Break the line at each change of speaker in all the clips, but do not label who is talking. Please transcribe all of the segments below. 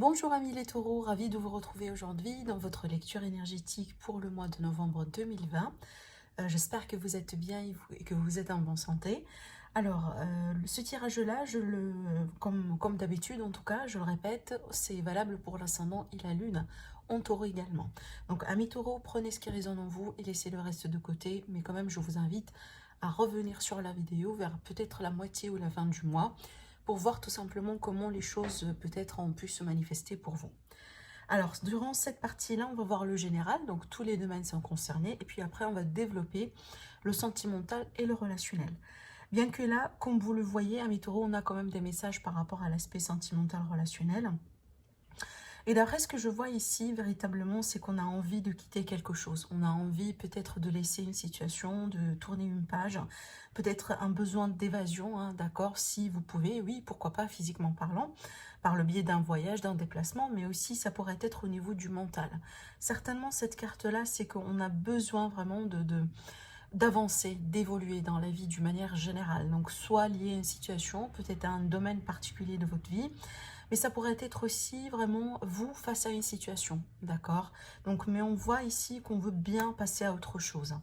Bonjour amis les taureaux, ravi de vous retrouver aujourd'hui dans votre lecture énergétique pour le mois de novembre 2020. J'espère que vous êtes bien et que vous êtes en bonne santé. Alors, ce tirage-là, comme d'habitude en tout cas, je le répète, c'est valable pour l'ascendant et la lune, en taureau également. Donc amis taureaux, prenez ce qui résonne en vous et laissez le reste de côté, mais quand même je vous invite à revenir sur la vidéo vers peut-être la moitié ou la fin du mois, pour voir tout simplement comment les choses peut-être ont pu se manifester pour vous. Alors, durant cette partie-là, on va voir le général, donc tous les domaines sont concernés, et puis après, on va développer le sentimental et le relationnel. Bien que là, comme vous le voyez, à mi-taureau, on a quand même des messages par rapport à l'aspect sentimental relationnel. Et d'après ce que je vois ici, véritablement, c'est qu'on a envie de quitter quelque chose. On a envie peut-être de laisser une situation, de tourner une page, peut-être un besoin d'évasion, hein, d'accord, si vous pouvez, oui, pourquoi pas physiquement parlant, par le biais d'un voyage, d'un déplacement, mais aussi ça pourrait être au niveau du mental. Certainement, cette carte-là, c'est qu'on a besoin vraiment d'avancer, d'évoluer dans la vie d'une manière générale. Donc, soit lié à une situation, peut-être à un domaine particulier de votre vie, mais ça pourrait être aussi vraiment vous face à une situation, d'accord? Donc, mais on voit ici qu'on veut bien passer à autre chose.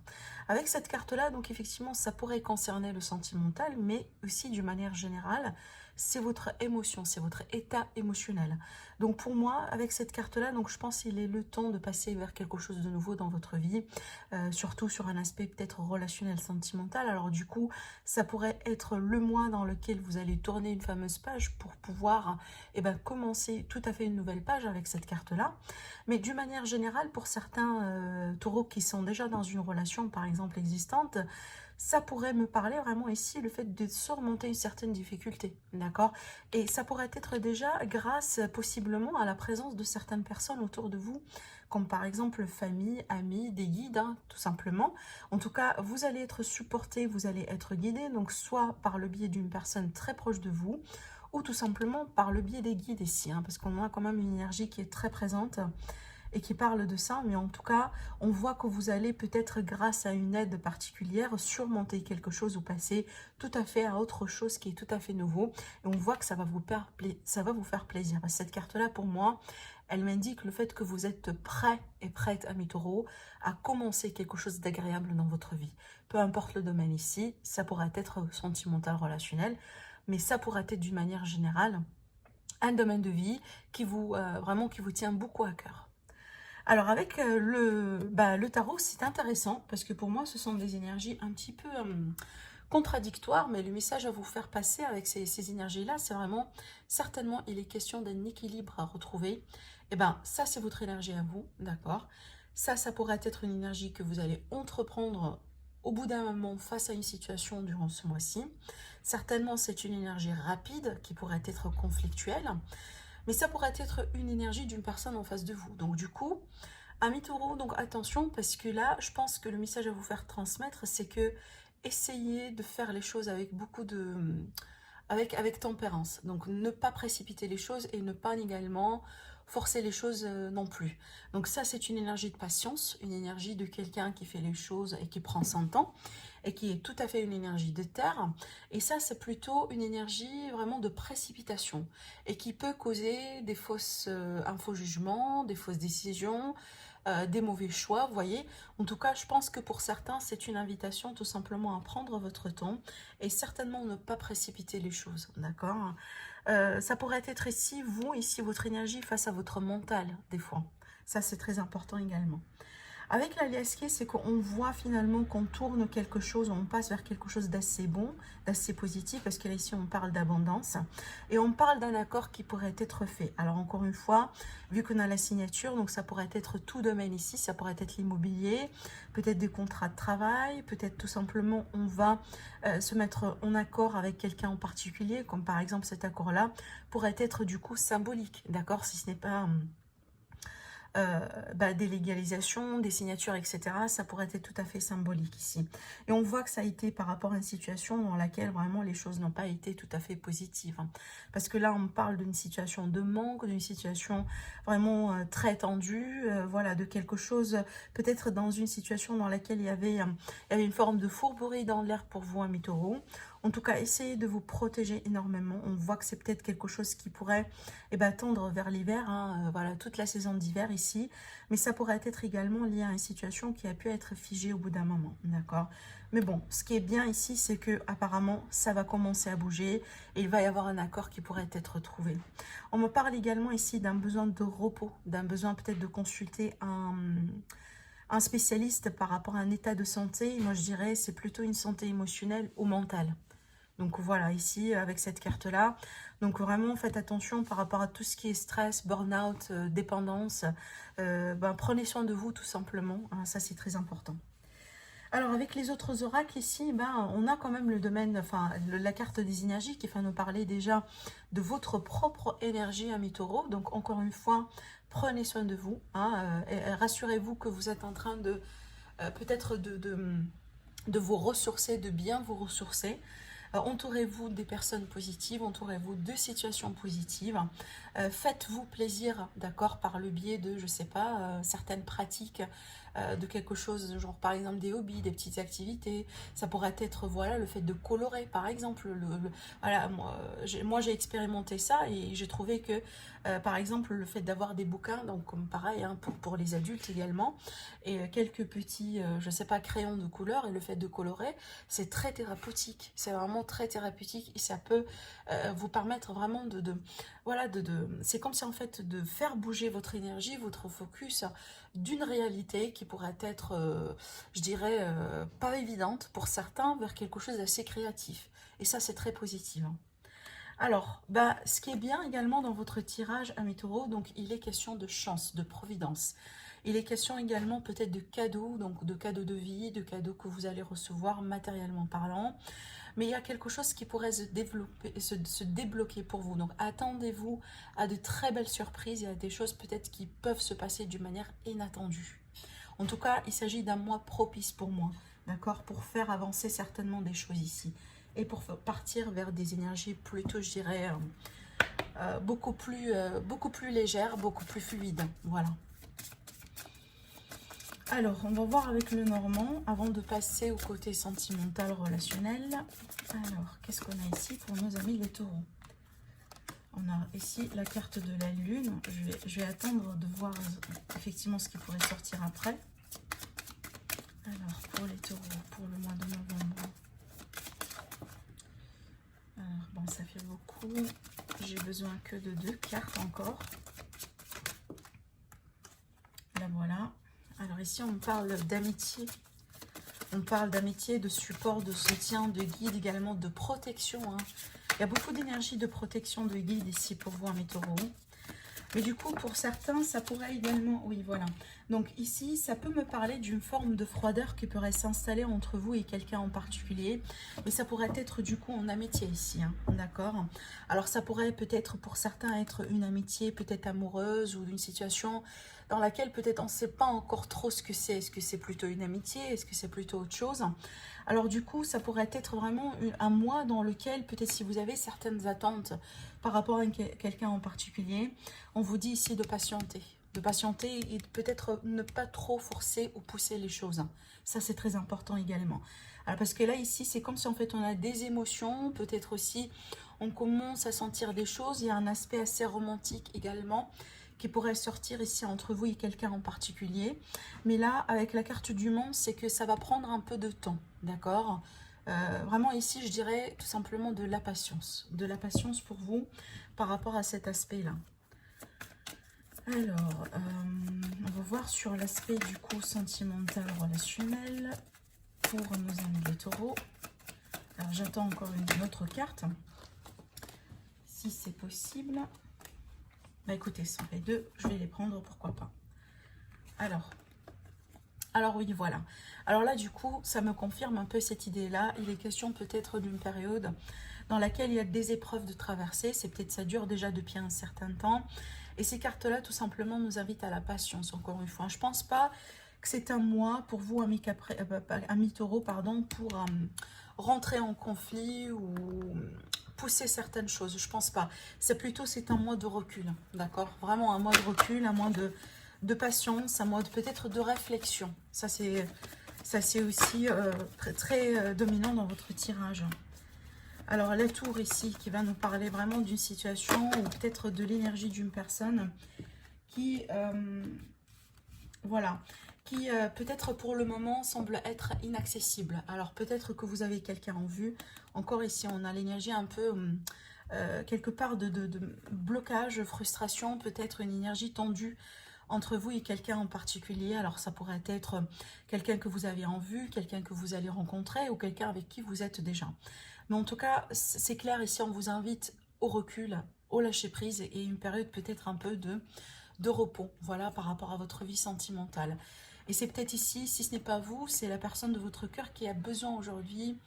Avec cette carte-là, donc effectivement, ça pourrait concerner le sentimental, mais aussi d'une manière générale, c'est votre émotion, c'est votre état émotionnel. Donc pour moi, avec cette carte-là, donc je pense qu'il est le temps de passer vers quelque chose de nouveau dans votre vie, surtout sur un aspect peut-être relationnel, sentimental. Alors du coup, ça pourrait être le mois dans lequel vous allez tourner une fameuse page pour pouvoir commencer tout à fait une nouvelle page avec cette carte-là. Mais d'une manière générale, pour certains taureaux qui sont déjà dans une relation, par exemple, existante, ça pourrait me parler vraiment ici le fait de surmonter une certaine difficulté, d'accord? Et ça pourrait être déjà grâce possiblement à la présence de certaines personnes autour de vous, comme par exemple famille, amis, des guides, hein, tout simplement. En tout cas, vous allez être supporté, vous allez être guidé, donc soit par le biais d'une personne très proche de vous, ou tout simplement par le biais des guides ici, hein, parce qu'on a quand même une énergie qui est très présente et qui parle de ça, mais en tout cas, on voit que vous allez peut-être, grâce à une aide particulière, surmonter quelque chose ou passer tout à fait à autre chose qui est tout à fait nouveau, et on voit que ça va vous faire plaisir. Cette carte-là, pour moi, elle m'indique le fait que vous êtes prêt et prête, ami taureau, à commencer quelque chose d'agréable dans votre vie. Peu importe le domaine ici, ça pourrait être sentimental, relationnel, mais ça pourrait être d'une manière générale un domaine de vie qui vous vraiment qui vous tient beaucoup à cœur. Alors avec le tarot, c'est intéressant parce que pour moi, ce sont des énergies un petit peu contradictoires, mais le message à vous faire passer avec ces énergies-là, c'est vraiment, certainement, il est question d'un équilibre à retrouver. Et bien, ça, c'est votre énergie à vous, d'accord? Ça pourrait être une énergie que vous allez entreprendre au bout d'un moment face à une situation durant ce mois-ci. Certainement, c'est une énergie rapide qui pourrait être conflictuelle, mais ça pourrait être une énergie d'une personne en face de vous. Donc du coup, amis taureau, donc attention, parce que là, je pense que le message à vous faire transmettre, c'est que essayez de faire les choses avec beaucoup de... avec tempérance. Donc ne pas précipiter les choses et ne pas également forcer les choses non plus. Donc ça, c'est une énergie de patience, une énergie de quelqu'un qui fait les choses et qui prend son temps, et qui est tout à fait une énergie de terre. Et ça, c'est plutôt une énergie vraiment de précipitation, et qui peut causer des fausses info-jugements, des fausses décisions, des mauvais choix, vous voyez. En tout cas, je pense que pour certains, c'est une invitation tout simplement à prendre votre temps et certainement ne pas précipiter les choses, d'accord? Ça pourrait être ici, vous, ici, votre énergie face à votre mental, des fois. Ça, c'est très important également. Avec la liasquée, c'est qu'on voit finalement qu'on tourne quelque chose, on passe vers quelque chose d'assez bon, d'assez positif, parce que là, ici, on parle d'abondance, et on parle d'un accord qui pourrait être fait. Alors, encore une fois, vu qu'on a la signature, donc ça pourrait être tout domaine ici, ça pourrait être l'immobilier, peut-être des contrats de travail, peut-être tout simplement, on va se mettre en accord avec quelqu'un en particulier, comme par exemple cet accord-là, pourrait être du coup symbolique, d'accord, si ce n'est pas des légalisations, des signatures, etc. Ça pourrait être tout à fait symbolique ici. Et on voit que ça a été par rapport à une situation dans laquelle vraiment les choses n'ont pas été tout à fait positives, hein. Parce que là, on parle d'une situation de manque, d'une situation vraiment très tendue, voilà, de quelque chose, peut-être dans une situation dans laquelle il y avait une forme de fourberie dans l'air pour vous, amis taureaux. En tout cas, essayez de vous protéger énormément. On voit que c'est peut-être quelque chose qui pourrait tendre vers l'hiver, hein, voilà, toute la saison d'hiver ici. Mais ça pourrait être également lié à une situation qui a pu être figée au bout d'un moment, d'accord? Mais bon, ce qui est bien ici, c'est que apparemment, ça va commencer à bouger et il va y avoir un accord qui pourrait être trouvé. On me parle également ici d'un besoin de repos, d'un besoin peut-être de consulter un spécialiste par rapport à un état de santé. Moi, je dirais c'est plutôt une santé émotionnelle ou mentale. Donc voilà, ici, avec cette carte-là. Donc vraiment, faites attention par rapport à tout ce qui est stress, burn-out, dépendance. Prenez soin de vous, tout simplement, hein, ça, c'est très important. Alors, avec les autres oracles ici, on a quand même le domaine, enfin, la carte des énergies qui va nous parler déjà de votre propre énergie, amis taureaux. Donc, encore une fois, prenez soin de vous, hein, et rassurez-vous que vous êtes en train de, peut-être de vous ressourcer, de bien vous ressourcer. Entourez-vous des personnes positives, entourez-vous de situations positives. Faites-vous plaisir, d'accord, par le biais de, je sais pas, certaines pratiques, de quelque chose, genre par exemple des hobbies, des petites activités. Ça pourrait être, voilà, le fait de colorer, par exemple. Voilà, moi j'ai expérimenté ça et j'ai trouvé que, par exemple, le fait d'avoir des bouquins, donc comme pareil, hein, pour les adultes également, et quelques petits, je sais pas, crayons de couleur, et le fait de colorer, c'est très thérapeutique. C'est vraiment très thérapeutique et ça peut vous permettre vraiment voilà, c'est comme si en fait de faire bouger votre énergie, votre focus d'une réalité qui pourrait être, je dirais, pas évidente pour certains, vers quelque chose d'assez créatif. Et ça, c'est très positif, hein. Alors, ce qui est bien également dans votre tirage, amis taureaux, donc il est question de chance, de providence. Il est question également peut-être de cadeaux, donc de cadeaux de vie, de cadeaux que vous allez recevoir matériellement parlant. Mais il y a quelque chose qui pourrait se développer, se débloquer pour vous. Donc attendez-vous à de très belles surprises et à des choses peut-être qui peuvent se passer d'une manière inattendue. En tout cas, il s'agit d'un mois propice pour moi, d'accord, pour faire avancer certainement des choses ici. Et pour partir vers des énergies plutôt, je dirais, beaucoup plus légères, beaucoup plus fluides. Voilà. Alors, on va voir avec le Normand avant de passer au côté sentimental, relationnel. Alors, qu'est-ce qu'on a ici pour nos amis les taureaux? On a ici la carte de la lune. Je vais attendre de voir effectivement ce qui pourrait sortir après. Alors, pour les taureaux, pour le mois de novembre. Alors, bon, ça fait beaucoup. J'ai besoin que de 2 cartes encore. Là, voilà. Alors ici, on parle d'amitié. On parle d'amitié, de support, de soutien, de guide, également de protection, hein. Il y a beaucoup d'énergie de protection, de guide ici pour vous, mes taureaux. Mais du coup, pour certains, ça pourrait également... Oui, voilà. Donc ici, ça peut me parler d'une forme de froideur qui pourrait s'installer entre vous et quelqu'un en particulier. Mais ça pourrait être du coup en amitié ici, hein, d'accord? Alors ça pourrait peut-être pour certains être une amitié peut-être amoureuse ou d'une situation dans laquelle peut-être on ne sait pas encore trop ce que c'est. Est-ce que c'est plutôt une amitié? Est-ce que c'est plutôt autre chose? Alors du coup, ça pourrait être vraiment un mois dans lequel, peut-être si vous avez certaines attentes par rapport à quelqu'un en particulier, on vous dit ici de patienter. De patienter et peut-être ne pas trop forcer ou pousser les choses. Ça, c'est très important également. Alors, parce que là, ici, c'est comme si en fait on a des émotions, peut-être aussi on commence à sentir des choses. Il y a un aspect assez romantique également qui pourrait sortir ici entre vous et quelqu'un en particulier. Mais là, avec la carte du monde, c'est que ça va prendre un peu de temps, d'accord? Vraiment ici, je dirais tout simplement de la patience. De la patience pour vous par rapport à cet aspect-là. Alors, on va voir sur l'aspect du coup sentimental, relationnel pour nos amis les taureaux. Alors, j'attends encore une autre carte, si c'est possible. Bah écoutez, ce sont les deux, je vais les prendre, pourquoi pas. Alors oui, voilà. Alors là, du coup, ça me confirme un peu cette idée-là. Il est question peut-être d'une période dans laquelle il y a des épreuves de traverser. C'est peut-être ça dure déjà depuis un certain temps. Et ces cartes-là, tout simplement, nous invitent à la patience, encore une fois. Je ne pense pas que c'est un mois pour vous, amis taureau, pardon, pour rentrer en conflit ou pousser certaines choses. Je pense pas. C'est plutôt, c'est un mois de recul, d'accord? Vraiment un mois de recul, un mois de patience, un mois peut-être de réflexion. Ça, c'est aussi très dominant dans votre tirage. Alors, la tour ici, qui va nous parler vraiment d'une situation ou peut-être de l'énergie d'une personne qui, voilà, qui peut-être pour le moment semble être inaccessible. Alors, peut-être que vous avez quelqu'un en vue. Encore ici, on a l'énergie un peu, quelque part de blocage, frustration, peut-être une énergie tendue entre vous et quelqu'un en particulier. Alors, ça pourrait être quelqu'un que vous avez en vue, quelqu'un que vous allez rencontrer ou quelqu'un avec qui vous êtes déjà. Mais en tout cas, c'est clair, ici, on vous invite au recul, au lâcher-prise et une période peut-être un peu de repos, voilà, par rapport à votre vie sentimentale. Et c'est peut-être ici, si ce n'est pas vous, c'est la personne de votre cœur qui a besoin aujourd'hui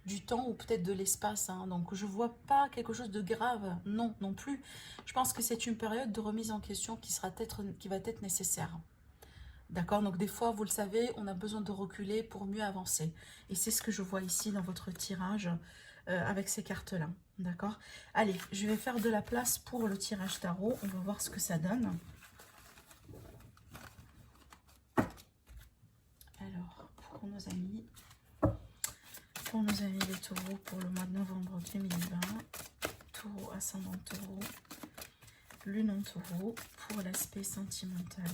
du temps ou peut-être de l'espace. Hein. Donc, je ne vois pas quelque chose de grave, non, non plus. Je pense que c'est une période de remise en question qui va être nécessaire. D'accord, donc des fois, vous le savez, on a besoin de reculer pour mieux avancer. Et c'est ce que je vois ici dans votre tirage avec ces cartes-là. D'accord. Allez, je vais faire de la place pour le tirage tarot. On va voir ce que ça donne. Alors, pour nos amis les taureaux pour le mois de novembre 2020, taureau ascendant taureau, lune en taureau pour l'aspect sentimental.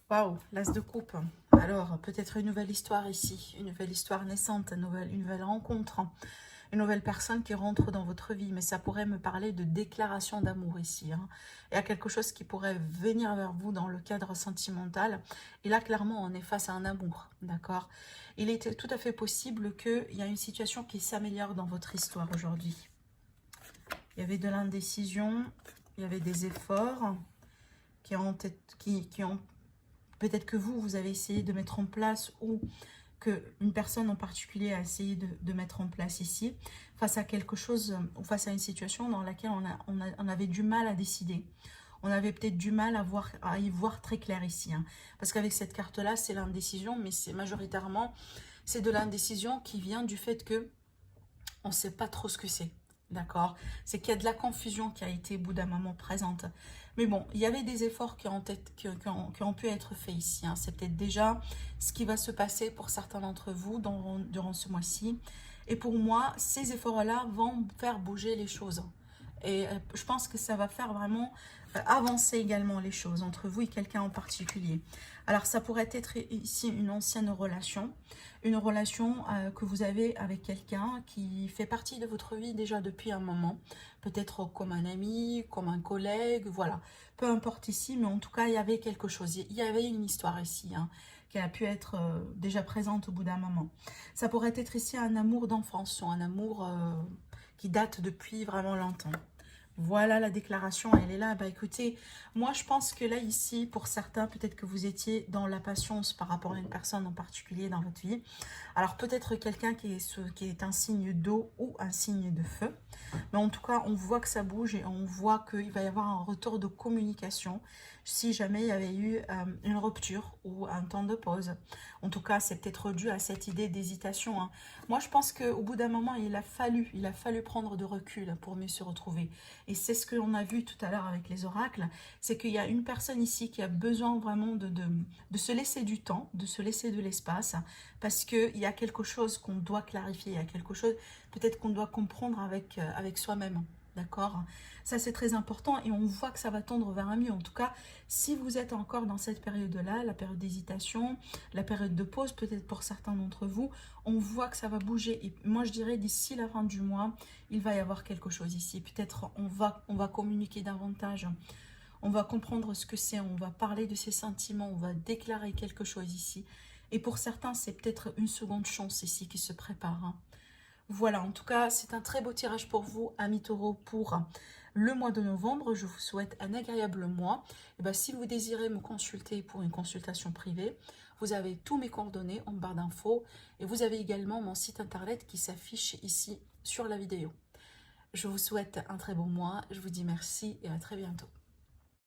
Waouh, l'as de coupe. Alors, peut-être une nouvelle histoire ici, une nouvelle histoire naissante, une nouvelle rencontre, une nouvelle personne qui rentre dans votre vie. Mais ça pourrait me parler de déclaration d'amour ici. Hein. Il y a quelque chose qui pourrait venir vers vous dans le cadre sentimental. Et là, clairement, on est face à un amour, d'accord? Il est tout à fait possible qu'il y a une situation qui s'améliore dans votre histoire aujourd'hui. Il y avait de l'indécision, il y avait des efforts qui ont peut-être que vous avez essayé de mettre en place ou qu'une personne en particulier a essayé de mettre en place ici, face à quelque chose, ou face à une situation dans laquelle on avait du mal à décider. On avait peut-être du mal à y voir très clair ici. Hein. Parce qu'avec cette carte-là, c'est l'indécision, mais c'est majoritairement, c'est de l'indécision qui vient du fait que on ne sait pas trop ce que c'est. D'accord? C'est qu'il y a de la confusion qui a été au bout d'un moment présente. Mais bon, il y avait des efforts qui ont pu être faits ici. Hein. C'est peut-être déjà ce qui va se passer pour certains d'entre vous durant ce mois-ci. Et pour moi, ces efforts-là vont faire bouger les choses. Et je pense que ça va faire vraiment avancer également les choses entre vous et quelqu'un en particulier. Alors, ça pourrait être ici une ancienne relation. Une relation que vous avez avec quelqu'un qui fait partie de votre vie déjà depuis un moment. Peut-être comme un ami, comme un collègue, voilà. Peu importe ici, mais en tout cas, il y avait quelque chose. Il y avait une histoire ici, hein, qui a pu être déjà présente au bout d'un moment. Ça pourrait être ici un amour d'enfance, un amour qui date depuis vraiment longtemps. Voilà la déclaration, elle est là. Bah écoutez, moi je pense que là ici, pour certains, peut-être que vous étiez dans la patience par rapport à une personne en particulier dans votre vie. Alors peut-être quelqu'un qui est un signe d'eau ou un signe de feu. Mais en tout cas, on voit que ça bouge et on voit qu'il va y avoir un retour de communication si jamais il y avait eu une rupture ou un temps de pause. En tout cas, c'est peut-être dû à cette idée d'hésitation. Hein. Moi, je pense qu'au bout d'un moment, il a fallu prendre de recul pour mieux se retrouver. Et c'est ce que l'on a vu tout à l'heure avec les oracles, c'est qu'il y a une personne ici qui a besoin vraiment de se laisser du temps, de se laisser de l'espace, parce qu'il y a quelque chose qu'on doit clarifier, il y a quelque chose peut-être qu'on doit comprendre avec soi-même. D'accord? Ça, c'est très important et on voit que ça va tendre vers un mieux. En tout cas, si vous êtes encore dans cette période-là, la période d'hésitation, la période de pause, peut-être pour certains d'entre vous, on voit que ça va bouger. Et moi, je dirais d'ici la fin du mois, il va y avoir quelque chose ici. Peut-être on va communiquer davantage. On va comprendre ce que c'est. On va parler de ses sentiments. On va déclarer quelque chose ici. Et pour certains, c'est peut-être une seconde chance ici qui se prépare. Hein. Voilà, en tout cas, c'est un très beau tirage pour vous, amis taureaux, pour le mois de novembre. Je vous souhaite un agréable mois. Et bien, si vous désirez me consulter pour une consultation privée, Vous avez tous mes coordonnées en barre d'infos et vous avez également mon site internet qui s'affiche ici sur la vidéo. Je vous souhaite un très bon mois, je vous dis merci et à très bientôt.